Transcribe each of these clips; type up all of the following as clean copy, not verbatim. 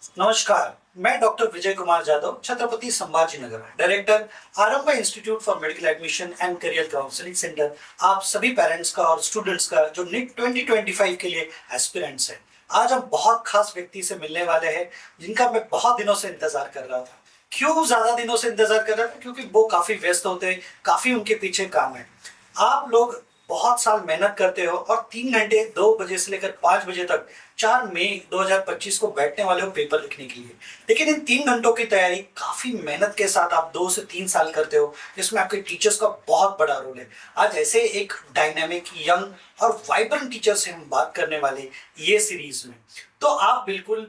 नमस्कार, मैं doctor Vijay Kumar Jadhav, Chhatrapati Sambhaji Nagar, director आरंभ institute for medical admission and career counselling centre. आप सभी पेरेंट्स का और स्टूडेंट्स का जो नीट 2025 के लिए एस्पिरेंट्स हैं। आज हम बहुत खास व्यक्ति से मिलने वाले हैं जिनका मैं बहुत दिनों से इंतजार कर रहा था। क्यों ज्यादा दिनों से इंतजार कर रहा था? क्योंकि वो काफी व्यस्त होते हैं, काफी उनके पीछे काम है। आप लोग बहुत साल मेहनत करते हो और 3 घंटे 2 बजे से लेकर 5 बजे तक 4 मई 2025 को बैठने वाले हो पेपर लिखने के लिए। लेकिन इन 3 घंटों की तैयारी काफी मेहनत के साथ आप 2 से 3 साल करते हो, जिसमें आपके टीचर्स का बहुत बड़ा रोल है। आज ऐसे एक डायनेमिक, यंग और वाइब्रेंट टीचर से हम बात करने वाले ये सीरीज में। तो आप बिल्कुल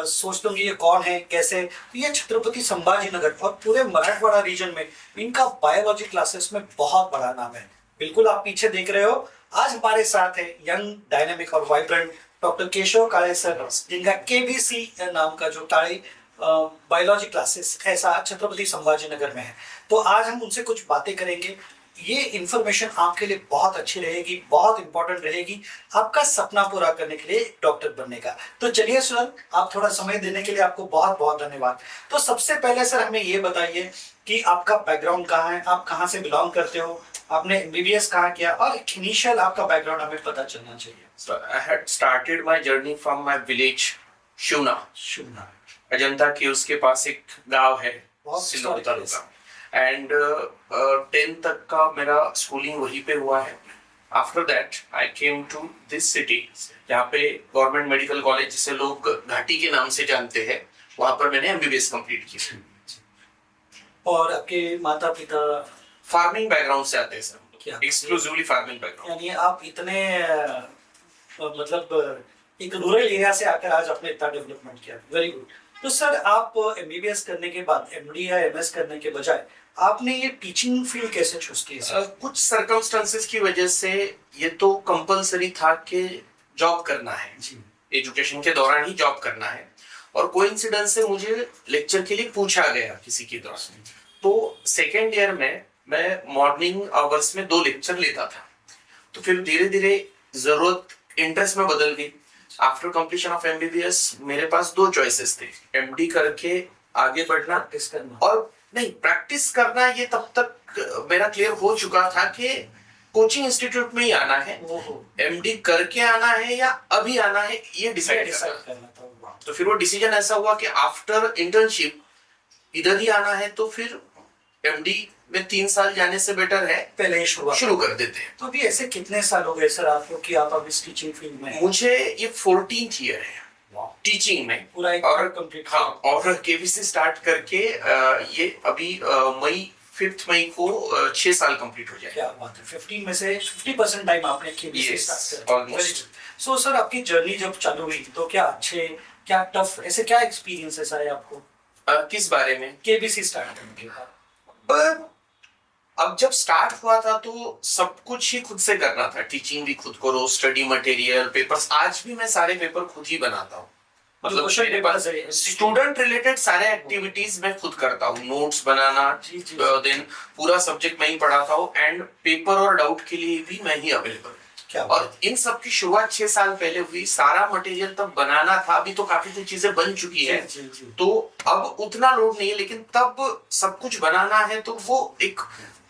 सोच लोगे ये कौन है, कैसे। तो ये छत्रपति संभाजी नगर और पूरे मराठवाड़ा रीजन में इनका बायोलॉजी क्लासेस में बहुत बड़ा नाम है। बिल्कुल आप पीछे देख रहे हो। आज हमारे साथ है यंग, डायनेमिक और वाइब्रेंट डॉक्टर केशव काळे सर, जिनका केबीसी नाम का जो काळे बायोलॉजी क्लासेस ऐसा छत्रपति संभाजी नगर में है। तो आज हम उनसे कुछ बातें करेंगे। ये इंफॉर्मेशन आपके लिए बहुत अच्छी रहेगी, बहुत इंपॉर्टेंट रहेगी आपका सपना पूरा करने के लिए डॉक्टर बनने का। तो चलिए सर, आप थोड़ा समय देने के लिए आपको बहुत बहुत धन्यवाद। तो सबसे पहले सर हमें ये बताइए कि आपका बैकग्राउंड कहाँ है, आप कहाँ से बिलोंग करते हो, आपने एमबीबीएस कहाँ किया, और इनिशियल आपका बैकग्राउंड हमें पता चलना चाहिए। So I had started my journey from my village, Shivna. शुभना। Ajanta के उसके पास एक गांव है, बहुत Sillod historic taluka. And 10th तक का मेरा स्कूलिंग वहीं पे हुआ है। After that I came to this city, जहाँ पे गवर्नमेंट मेडिकल कॉलेज जिसे लोग घाटी के नाम से जानते हैं, वहाँ पर मैंने एमबीबीएस कंप्लीट किया। और आपके माता पिता फार्मिंग बैकग्राउंड से आते हैं सर, क्या? Exclusively farming background. यानी आप इतने मतलब एक रूरल एरिया से आकर आज आपने इतना डेवलपमेंट किया। Very good. तो सर आप एमबीबीएस करने के बाद एमडी या एमएस करने के बजाय आपने ये टीचिंग फील्ड कैसे चूज की सर? कुछ सर्कमस्टेंसेस की वजह से ये तो कंपलसरी था कि जॉब करना है जी। एजुकेशन के दौरान ही जॉब करना है, और कोइंसिडेंस से मुझे लेक्चर के लिए पूछा गया किसी के दौरान। तो सेकेंड ईयर में मैं मॉर्निंग आवर्स में 2 लेक्चर लेता था। तो फिर धीरे धीरे जरूरत इंटरेस्ट में बदल गई। आफ्टर कंप्लीशन ऑफ एमबीबीएस मेरे पास 2 चॉइसेस थे, एमडी करके आगे बढ़ना प्रैक्टिस करना। और नहीं, प्रैक्टिस करना ये तब तक मेरा क्लियर हो चुका था कि कोचिंग इंस्टीट्यूट में ही आना है, एमडी करके आना है या अभी आना है ये डिसाइड करना था। तो फिर वो डिसीजन ऐसा हुआ कि आफ्टर इंटर्नशिप इधर ही आना है, तो फिर एमडी में 3 साल जाने से बेटर है पहले ही शुरू कर देते हैं। तो अभी ऐसे कितने साल हो गए सर आपको कि आप अब इस टीचिंग फील्ड में हैं? मुझे ये 14th ईयर है टीचिंग में पूरा एक और कंप्लीट। हाँ, और केबीसी स्टार्ट करके ये अभी मई 5 मई को 6 साल कंप्लीट हो जाए। क्या बात है। 15 में से 50% टाइम आपने केबीसी Yes, स्टार्ट किया। almost. सो सर आपकी जर्नी जब चालू हुई तो क्या अच्छे, क्या टफ, ऐसे क्या एक्सपीरियंसेस आए आपको किस बारे में? केबीसी स्टार्ट करने के बाद? पर अब जब स्टार्ट हुआ था तो सब कुछ ही खुद से करना था, टीचिंग भी खुद करो, स्टडी मटेरियल, पेपर्स। आज भी मैं सारे पेपर खुद ही बनाता हूँ, मतलब मेरे पास स्टूडेंट रिलेटेड सारे एक्टिविटीज मैं खुद करता हूँ, नोट्स बनाना, देन पूरा सब्जेक्ट मैं ही पढ़ाता हूँ, एंड पेपर और डाउट के लिए भी मैं ही अवेलेबल। और इन सब की शुरुआत 6 साल पहले हुई। सारा मटेरियल तब बनाना था, अभी तो काफी चीजें बन चुकी है, तो अब उतना लोड नहीं है, लेकिन तब सब कुछ बनाना है तो वो एक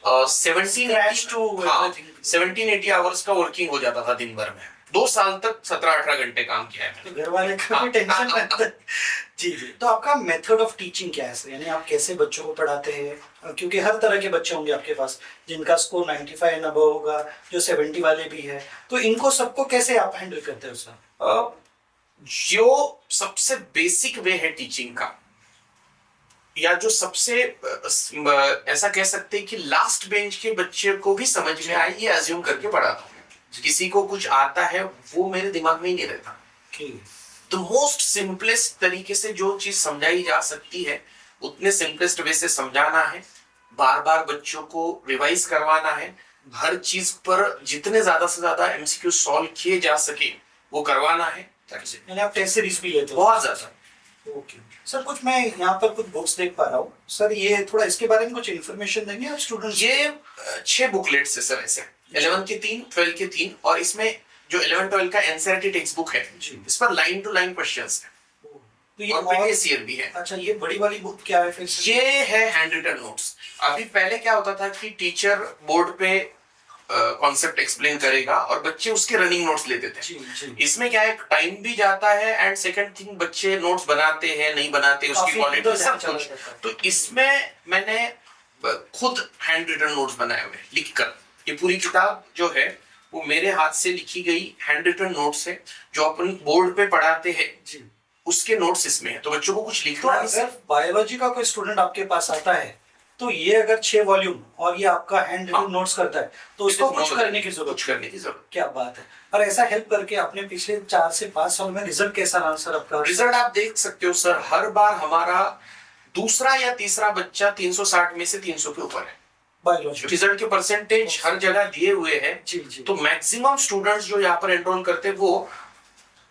17-80 आवर्स का वर्किंग हो जाता था दिन भर में। 2 साल तक 17-18 घंटे काम किया है। तो घर वाले का भी टेंशन रहता है। जी जी। तो आपका मेथड ऑफ टीचिंग क्या है सर? यानी आप कैसे बच्चों को पढ़ाते हैं? क्योंकि हर तरह के बच्चे होंगे आपके पास, जिनका स्कोर 95 एंड अबव होगा, जो 70 वाले भी है। तो इनको सबको कैसे आप हैंडल करते हो सर? जो सबसे बेसिक वे है टीचिंग का, या जो सबसे ऐसा कह सकते हैं कि लास्ट बेंच के बच्चे को भी समझ में आए, ये अज्यूम करके पढ़ाता हूँ। किसी को कुछ आता है वो मेरे दिमाग में ही नहीं रहता। तो मोस्ट सिंपलेस्ट तरीके से जो चीज समझाई जा सकती है उतने सिंपलेस्ट वे से समझाना है, बार बार बच्चों को रिवाइज करवाना है, हर चीज पर जितने ज्यादा से ज्यादा एमसीक्यू सॉल्व किए जा सके वो करवाना है। यानी आप टेस्ट सीरीज भी लेते हो? बहुत ज्यादा। ओके सर, कुछ मैं यहाँ पर कुछ बुक्स देख पा रहा हूँ सर, ये थोड़ा इसके बारे में कुछ इन्फॉर्मेशन देंगे आप स्टूडेंट्स? ये 6 बुकलेट्स है सर, ऐसे 11 के 3, 12 के 3, और इसमें जो 11-12 का एनसीईआरटी टेक्स्ट बुक है, इस पर लाइन टू लाइन क्वेश्चंस है। तो ये और प्रीवियस ईयर भी है। अच्छा, ये बड़ी वाली बुक क्या है फिर से? ये है हैंड रिटन नोट्स। अभी पहले क्या होता था कि टीचर बोर्ड पे कॉन्सेप्ट एक्सप्लेन करेगा और बच्चे उसके रनिंग नोट्स लेते थे। जी जी। इसमें क्या है, टाइम भी जाता है एंड सेकंड थिंग बच्चे नोट्स बनाते हैं नहीं बनाते, उसकी काफी क्वालिटी इधर सब चला कुछ। जाता है। तो इसमें मैंने खुद हैंड रिटन नोट्स बनाए हुए लिखकर। ये पूरी किताब जो है वो मेरे हाथ से लिखी गई हैंड रिटन नोट्स है, जो अपन बोर्ड पे पढ़ाते हैं जी। उसके नोट्स इसमें है। तो बच्चों को कुछ तो लिखना नहीं अगर बायोलॉजी का कोई स्टूडेंट आपके पास आता है तो ये अगर 6 वॉल्यूम और ये आपका हैंड रिटन हाँ। नोट्स करता है तो इसको कुछ करने की जरूरत कुछ करने की जरूरत। क्या बात है। और ऐसा हेल्प करके आपने पिछले 4 से 5 साल में रिजल्ट कैसा रहा सर आपका? रिजल्ट आप देख सकते हो सर, हर बार हमारा दूसरा या तीसरा बच्चा 360 में से 300 के ऊपर है। बायोलॉजी रिजल्ट के परसेंटेज हर जगह दिए हुए हैं। जी जी। तो मैक्सिमम स्टूडेंट्स जो यहाँ पर एनरोल करते हैं वो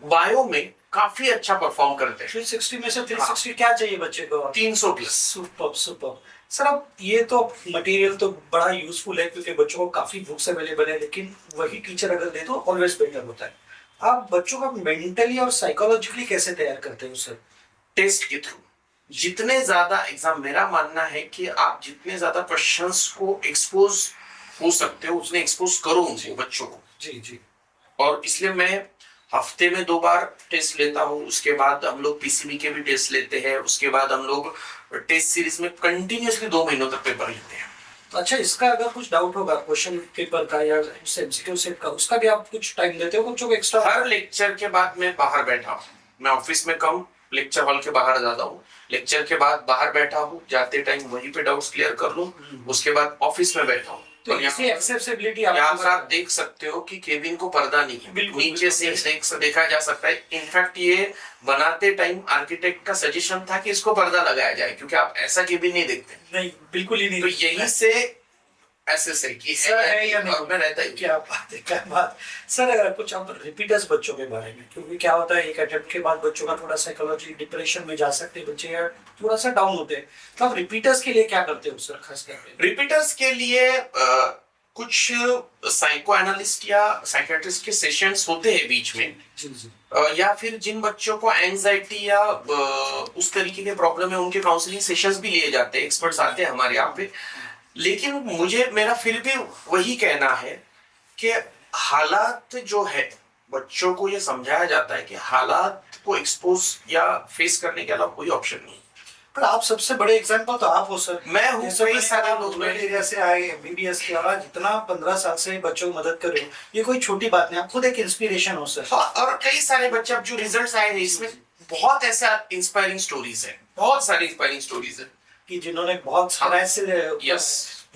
बायो में काफी अच्छा परफॉर्म करते हैं। 360 में से 360 क्या चाहिए बच्चे को? 300 प्लस। Super super. सर अब ये तो मटेरियल तो बड़ा यूजफुल है क्योंकि बच्चों को काफी बुक्स अवेलेबल है, लेकिन वही टीचर अगर दे तो ऑलवेज बेटर होता है। आप बच्चों को मेंटली और साइकोलॉजिकली कैसे तैयार करते हो सर? टेस्ट के थ्रू जितने ज्यादा एग्जाम, मेरा मानना है कि आप जितने ज्यादा क्वेश्चंस को एक्सपोज हो सकते हो उतने एक्सपोज करो उनको, बच्चों को। जी जी। और इसलिए मैं हफ्ते में 2 बार टेस्ट लेता हूँ। उसके बाद हम लोग पीसीबी के भी टेस्ट लेते हैं। उसके बाद हम लोग टेस्ट सीरीज में कंटिन्यूअसली 2 महीनों तक पेपर लेते हैं। तो अच्छा, इसका अगर कुछ डाउट होगा क्वेश्चन पेपर का या एमसीक्यू सेट का, उसका भी आप कुछ टाइम देते हो बच्चों को एक्स्ट्रा? हर लेक्चर के बाद मैं बाहर बैठा हूँ। मैं ऑफिस में कम, लेक्चर हॉल के बाहर जाता हूँ। लेक्चर के बाद बाहर बैठा हूँ, जाते टाइम वहीं पे डाउट्स क्लियर कर लूँ। उसके बाद ऑफिस में बैठा हूँ। तो और इसी एक्सेसिबिलिटी यहाँ पर आप देख सकते हो कि केबिन को पर्दा नहीं है, बिल्कुल, नीचे से देखा जा सकता है। इनफैक्ट ये बनाते टाइम आर्किटेक्ट का सजेशन था कि इसको पर्दा लगाया जाए, क्योंकि आप ऐसा केबिन नहीं देखते। नहीं, बिल्कुल ही नहीं। तो यहीं से ऐसे कि सर है या नहीं? मैं रहता ही। क्या बात है, क्या बात। सर अगर कुछ आप रिपीटर्स बच्चों के बारे में, क्योंकि क्या होता है एक अटेम्प्ट के बाद बच्चों का थोड़ा साइकोलॉजी डिप्रेशन में जा सकते हैं बच्चे या थोड़ा सा डाउन होते हैं, तो आप रिपीटर्स के लिए क्या करते हो सर खास करके? रिपीटर्स के लिए कुछ साइको एनालिस्ट या साइकियाट्रिस्ट के सेशंस होते हैं बीच में। जी जी। या फिर जिन बच्चों को एंजाइटी या उस तरीके के प्रॉब्लम है उनके काउंसलिंग सेशंस भी लिए जाते हैं, एक्सपर्ट्स आते हैं हमारे यहाँ पे। लेकिन मेरा फिर भी वही कहना है कि हालात जो है, बच्चों को ये समझाया जाता है कि हालात को एक्सपोज या फेस करने के अलावा कोई ऑप्शन नहीं। पर आप सबसे बड़े एग्जांपल तो आप हो सर। मैं हूँ, कई सारे लोग रूरल एरिया से आए, एमबीबीएस के, और आज इतना 15 साल से बच्चों की मदद कर रहे हो, ये कोई छोटी बात नहीं, आप खुद एक इंस्पिरेशन हो सर। हाँ, और कई सारे बच्चे अब जो रिजल्ट्स आए हैं इसमें बहुत ऐसा इंस्पायरिंग स्टोरीज है, बहुत सारी इंस्पायरिंग स्टोरीज है कि जिन्होंने बहुत स्क्रैच से। Yes.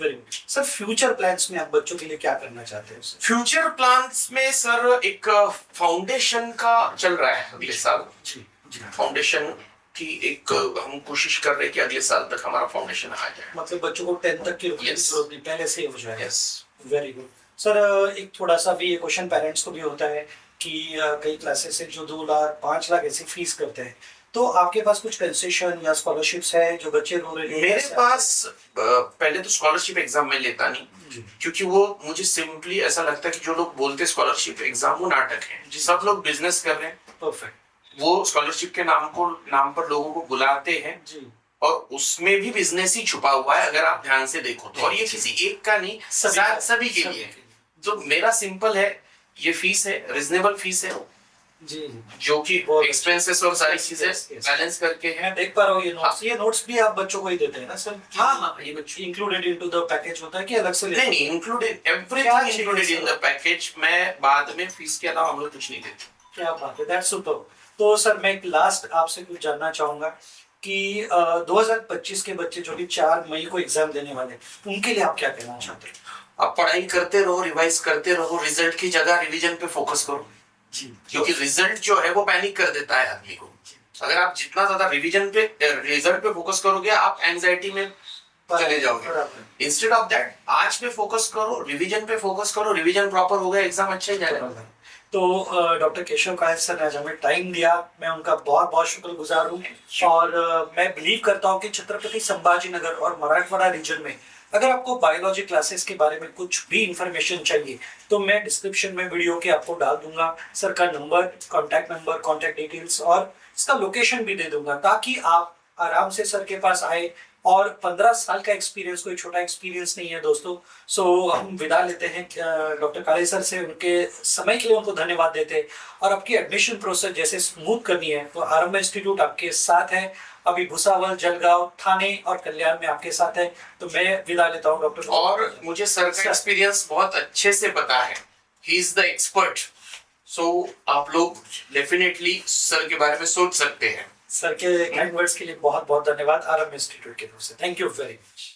Very good sir. Future plans में आप बच्चों के लिए क्या करना चाहते हैं सर? फ्यूचर प्लान्स में सर एक फाउंडेशन का चल रहा है अगले साल। जी जी। फाउंडेशन की एक हम कोशिश कर रहे हैं कि अगले साल तक हमारा फाउंडेशन आ जाए। मतलब बच्चों को 10 तक की रुकने की Yes. जरूरत नहीं, पहले से ही हो जाए। यस। Very good sir. एक थोड़ा सा भी ये क्वेश्चन पेरेंट्स को भी होता है कि कई क्लासेस है जो 2 लाख 5 लाख ऐसे फीस करते हैं, तो आपके पास कुछ कंसेशन या स्कॉलरशिप्स है जो बच्चे रूरल मेरे पास पहले तो स्कॉलरशिप एग्जाम में लेता नहीं, क्योंकि वो मुझे सिंपली ऐसा लगता है कि जो लोग बोलते स्कॉलरशिप एग्जाम वो नाटक है। सब लोग बिजनेस कर रहे हैं, परफेक्ट। वो स्कॉलरशिप के नाम पर लोगों को बुलाते हैं जी। और उसमें भी बिजनेस ही छुपा हुआ है अगर आप ध्यान से देखो तो। और ये किसी एक का नहीं, सभी के लिए। जो मेरा सिंपल है, ये फीस है, रिजनेबल फीस है जी, जो कि एक्सपेंसेस और सारी चीजें बैलेंस करके है। मैं देख पा रहा हूँ ये नोट्स। ये नोट्स भी आप बच्चों को ही देते हैं ना सर? हाँ, ये बच्चों इंक्लूडेड इनटू द पैकेज होता है कि अलग से? नहीं, included, everything included in the package. मैं बाद में फीस के अलावा हम लोग कुछ नहीं देते। क्या बात है, दैट्स सुपर। तो सर मैं एक लास्ट आपसे कुछ जानना चाहूंगा कि 2025 के बच्चे जो कि 4 मई को एग्जाम देने वाले, उनके लिए आप क्या कहना चाहते हैं? आप पढ़ाई करते रहो, रिवाइज करते रहो, रिजल्ट की जगह रिवीजन पे फोकस करो। जी। क्योंकि रिजल्ट जो है वो पैनिक कर देता है आदमी को। अगर आप जितना ज्यादा रिवीजन पे, रिजल्ट पे फोकस करोगे, आप एंजाइटी में चले जाओगे। इंस्टेड ऑफ दैट आज पे फोकस करो, रिवीजन पे फोकस करो, रिवीजन प्रॉपर हो गया, एग्जाम अच्छा ही जाएगा। तो डॉक्टर केशव कायत सर ने आज हमें टाइम दिया, मैं उनका बहुत बहुत शुक्रगुजार हूँ। और मैं बिलीव करता हूँ कि छत्रपति संभाजी नगर और मराठवाड़ा रीजन में अगर आपको बायोलॉजी क्लासेस के बारे में कुछ भी इंफॉर्मेशन चाहिए तो मैं डिस्क्रिप्शन में वीडियो के आपको डाल दूंगा सर का नंबर, कॉन्टैक्ट डिटेल्स और इसका लोकेशन भी दे दूंगा ताकि आप आराम से सर के पास आए। और 15 साल का एक्सपीरियंस कोई छोटा एक्सपीरियंस नहीं है दोस्तों। सो हम विदा लेते हैं डॉक्टर काले सर से, उनके समय के लिए उनको धन्यवाद देते हैं। और आपकी एडमिशन प्रोसेस जैसे स्मूथ करनी है तो आरंभ इंस्टीट्यूट आपके साथ है। अभी भुसावल, जलगांव, थाने और कल्याण में आपके साथ है। तो मैं विदा लेता हूँ डॉक्टर। और मुझे सर का एक्सपीरियंस बहुत अच्छे से पता है, ही इज द एक्सपर्ट। सो आप लोग डेफिनेटली सर के बारे में सोच सकते हैं। सर के काइंड वर्ड्स के लिए बहुत बहुत धन्यवाद आरंभ इंस्टीट्यूट की तरफ से। Thank you very much.